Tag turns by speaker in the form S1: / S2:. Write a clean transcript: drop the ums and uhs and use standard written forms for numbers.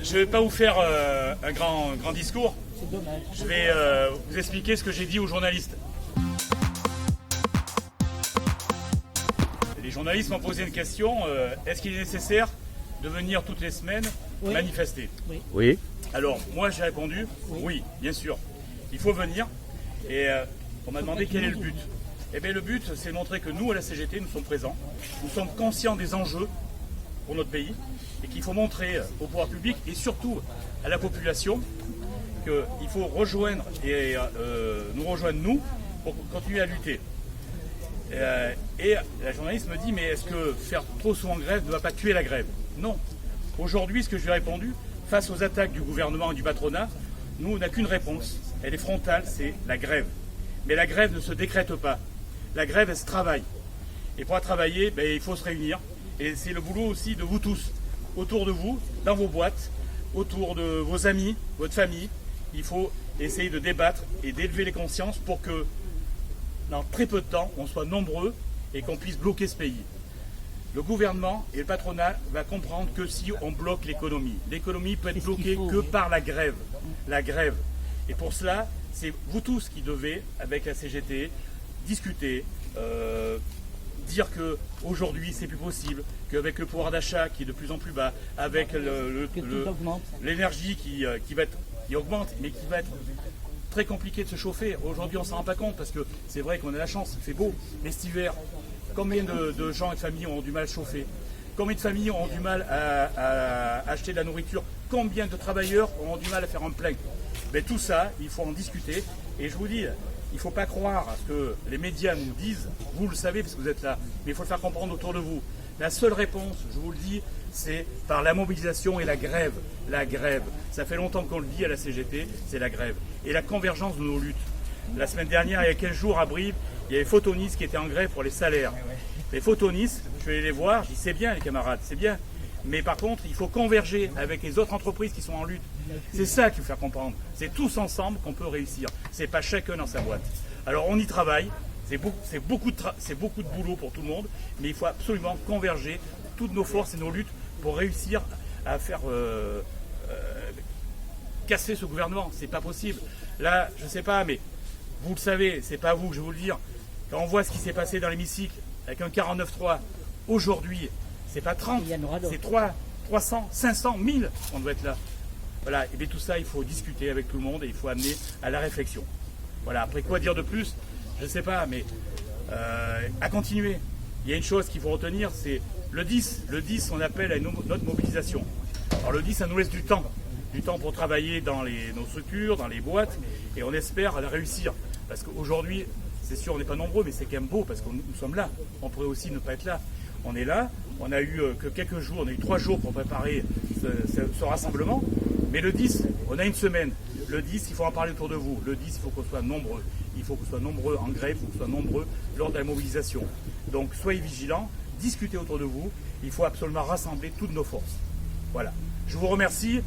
S1: Je ne vais pas vous faire un grand discours. Je vais vous expliquer ce que j'ai dit aux journalistes. Les journalistes m'ont posé une question. Est-ce qu'il est nécessaire de venir toutes les semaines manifester?
S2: Oui.
S1: Alors, moi j'ai répondu, oui, bien sûr. Il faut venir. Et on m'a demandé quel est le but. Eh bien le but, c'est de montrer que nous, à la CGT, nous sommes présents. Nous sommes conscients des enjeux pour notre pays et qu'il faut montrer au pouvoir public et surtout à la population qu'il faut rejoindre et nous rejoindre nous pour continuer à lutter. Et la journaliste me dit, mais est-ce que faire trop souvent grève ne va pas tuer la grève? Non. Aujourd'hui, ce que je lui ai répondu, face aux attaques du gouvernement et du patronat, nous, on n'a qu'une réponse. Elle est frontale, c'est la grève. Mais la grève ne se décrète pas. La grève, elle se travaille. Et pour travailler, il faut se réunir. Et c'est le boulot aussi de vous tous, autour de vous, dans vos boîtes, autour de vos amis, votre famille. Il faut essayer de débattre et d'élever les consciences pour que, dans très peu de temps, on soit nombreux et qu'on puisse bloquer ce pays. Le gouvernement et le patronat vont comprendre que si on bloque l'économie peut être bloquée que par la grève. La grève. Et pour cela, c'est vous tous qui devez, avec la CGT, discuter, dire qu'aujourd'hui c'est plus possible, qu'avec le pouvoir d'achat qui est de plus en plus bas, avec l'énergie qui augmente, mais qui va être très compliqué de se chauffer. Aujourd'hui on ne s'en rend pas compte parce que c'est vrai qu'on a la chance, il fait beau, mais cet hiver, combien de gens et de familles ont du mal à chauffer? Combien de familles ont du mal à acheter de la nourriture? Combien de travailleurs ont du mal à faire un plein? Mais tout ça, il faut en discuter. Et je vous dis, il ne faut pas croire à ce que les médias nous disent. Vous le savez parce que vous êtes là. Mais il faut le faire comprendre autour de vous. La seule réponse, je vous le dis, c'est par la mobilisation et la grève. La grève. Ça fait longtemps qu'on le dit à la CGT, c'est la grève. Et la convergence de nos luttes. La semaine dernière, il y a 15 jours, à Brive, il y avait Photonis qui était en grève pour les salaires. Les Photonis, je vais les voir, je dis c'est bien les camarades, c'est bien. Mais par contre, il faut converger avec les autres entreprises qui sont en lutte. C'est ça qu'il faut faire comprendre. C'est tous ensemble qu'on peut réussir. C'est pas chacun dans sa boîte. Alors on y travaille. C'est beaucoup de boulot pour tout le monde. Mais il faut absolument converger toutes nos forces et nos luttes pour réussir à faire casser ce gouvernement. C'est pas possible. Là, je sais pas, mais vous le savez, c'est pas à vous que je vais vous le dire. Quand on voit ce qui s'est passé dans l'hémicycle avec un 49.3, aujourd'hui, c'est pas 30, c'est 300, 500, 1000, on doit être là. Voilà, et bien tout ça, il faut discuter avec tout le monde et il faut amener à la réflexion. Voilà, après quoi dire de plus? Je ne sais pas, mais à continuer. Il y a une chose qu'il faut retenir, c'est le 10. Le 10, on appelle à notre mobilisation. Alors le 10, ça nous laisse du temps pour travailler dans nos structures, dans les boîtes, et on espère la réussir. Parce qu'aujourd'hui, c'est sûr, on n'est pas nombreux, mais c'est quand même beau parce que nous sommes là. On pourrait aussi ne pas être là. On est là, on a eu que quelques jours, on a eu 3 jours pour préparer ce rassemblement. Mais le 10, on a une semaine. Le 10, il faut en parler autour de vous. Le 10, il faut qu'on soit nombreux. Il faut qu'on soit nombreux en grève, il faut qu'on soit nombreux lors de la mobilisation. Donc soyez vigilants, discutez autour de vous. Il faut absolument rassembler toutes nos forces. Voilà. Je vous remercie.